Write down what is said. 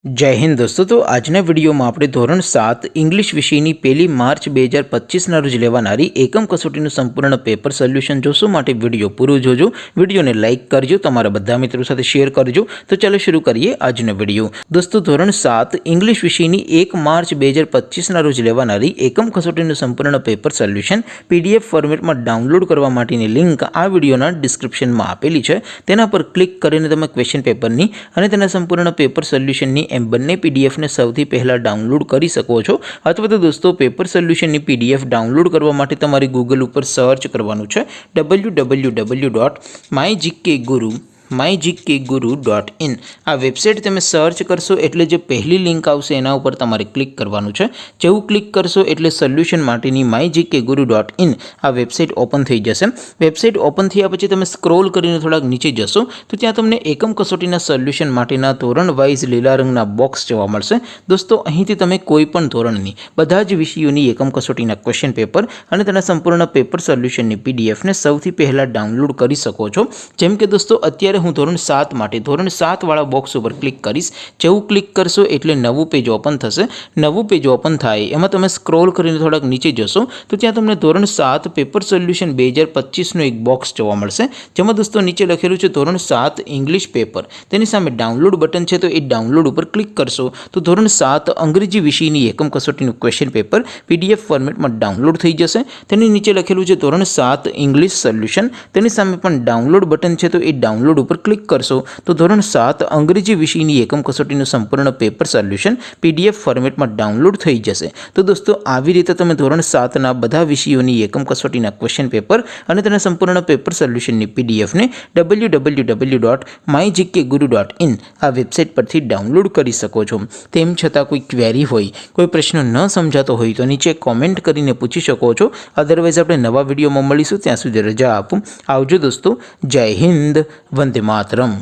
जय हिंद दोस्तों। तो आजना विडियो में આપણે ધોરણ 7 ઇંગ્લિશ વિષયની 1 માર્ચ 2025 ના રોજ લેવાનારી એકમ કસોટીનું સંપૂર્ણ પેપર સોલ્યુશન જોશું। માટે વિડિયો પૂરો જોજો, વિડિયોને લાઈક કરજો, તમારા બધા મિત્રો સાથે શેર કરજો। તો ચાલો શરૂ કરીએ આજનો વિડિયો। દોસ્તો ધોરણ 7 ઇંગ્લિશ વિષયની 1 માર્ચ 2025 ના રોજ લેવાનારી એકમ કસોટીનું સંપૂર્ણ પેપર સોલ્યુશન પીડીએફ ફોર્મેટમાં ડાઉનલોડ કરવા માટેની લિંક આ વિડિયોના ડિસ્ક્રિપ્શનમાં આપેલી છે। તેના પર ક્લિક કરીને તમે ક્વેશ્ચન પેપરની અને તેના સંપૂર્ણ પેપર સોલ્યુશનની એમ બંને પીડીએફ ને સૌથી પહેલા ડાઉનલોડ કરી શકો છો। અથવા તો દોસ્તો પેપર સોલ્યુશનની પીડીએફ ડાઉનલોડ કરવા માટે તમારે ગૂગલ ઉપર સર્ચ કરવાનું છે www.mygkguru.in। આ વેબસાઇટ તમે સર્ચ કરશો એટલે જે પહેલી લિંક આવશે એના ઉપર તમારે ક્લિક કરવાનું છે। જેવું ક્લિક કરશો એટલે સોલ્યુશન માટેની mygkguru.in આ વેબસાઇટ ઓપન થઈ જશે। વેબસાઇટ ઓપન થયા પછી તમે સ્ક્રોલ કરીને થોડાક નીચે જશો તો ત્યાં તમને એકમ કસોટીના સોલ્યુશન માટેના ધોરણ વાઇઝ લીલા રંગના બોક્સ જોવા મળશે। દોસ્તો અહીંથી તમે કોઈ પણ ધોરણની બધા જ વિષયોની એકમ કસોટીના ક્વેશ્ચન પેપર અને તેના સંપૂર્ણ પેપર સોલ્યુશનની પીડીએફને સૌથી પહેલા ડાઉનલોડ કરી શકો છો। જેમ કે દોસ્તો અત્યારે હું ધોરણ 7 માટે ધોરણ 7 વાળા બોક્સ ઉપર ક્લિક કરીશ। જેવું ક્લિક કરશો એટલે નવું પેજ ઓપન થશે। નવું પેજ ઓપન થાય એમાં તમે સ્ક્રોલ કરીને થોડાક નીચે જશો તો ત્યાં તમને ધોરણ 7 પેપર સોલ્યુશન 2025 નો એક બોક્સ જોવા મળશે। જેમાં દોસ્તો નીચે લખેલું છે ધોરણ 7 ઇંગ્લિશ પેપર, તેની સામે ડાઉનલોડ બટન છે તો એ ડાઉનલોડ ઉપર ક્લિક કરશો તો ધોરણ 7 અંગ્રેજી વિષયની એકમ કસોટીનું ક્વેશ્ચન પેપર પીડીએફ ફોર્મેટમાં ડાઉનલોડ થઈ જશે। તેની નીચે લખેલું છે ધોરણ 7 ઇંગ્લિશ સોલ્યુશન, તેની સામે પણ ડાઉનલોડ બટન છે તો એ ડાઉનલોડ ઉપર ક્લિક કરશો તો ધોરણ 7 અંગ્રેજી વિષયની એકમ કસોટીનું સંપૂર્ણ પેપર સોલ્યુશન પીડીએફ ફોર્મેટમાં ડાઉનલોડ થઈ જશે। તો દોસ્તો આવી રીતે તમે ધોરણ 7 ના બધા વિષયોની એકમ કસોટીના ક્વેશ્ચન પેપર અને તેના સંપૂર્ણ પેપર સોલ્યુશનની પીડીએફને www.mygkguru.in આ વેબસાઇટ પરથી ડાઉનલોડ કરી શકો છો। તેમ છતાં કોઈ ક્વેરી હોય, કોઈ પ્રશ્ન ન સમજાતો હોય તો નીચે કોમેન્ટ કરીને પૂછી શકો છો। અધરવાઇઝ આપણે નવા વિડીયોમાં મળીશું, ત્યાં સુધી રજા આપો। આવજો દોસ્તો। જય હિન્દ, વંદે માતરમ।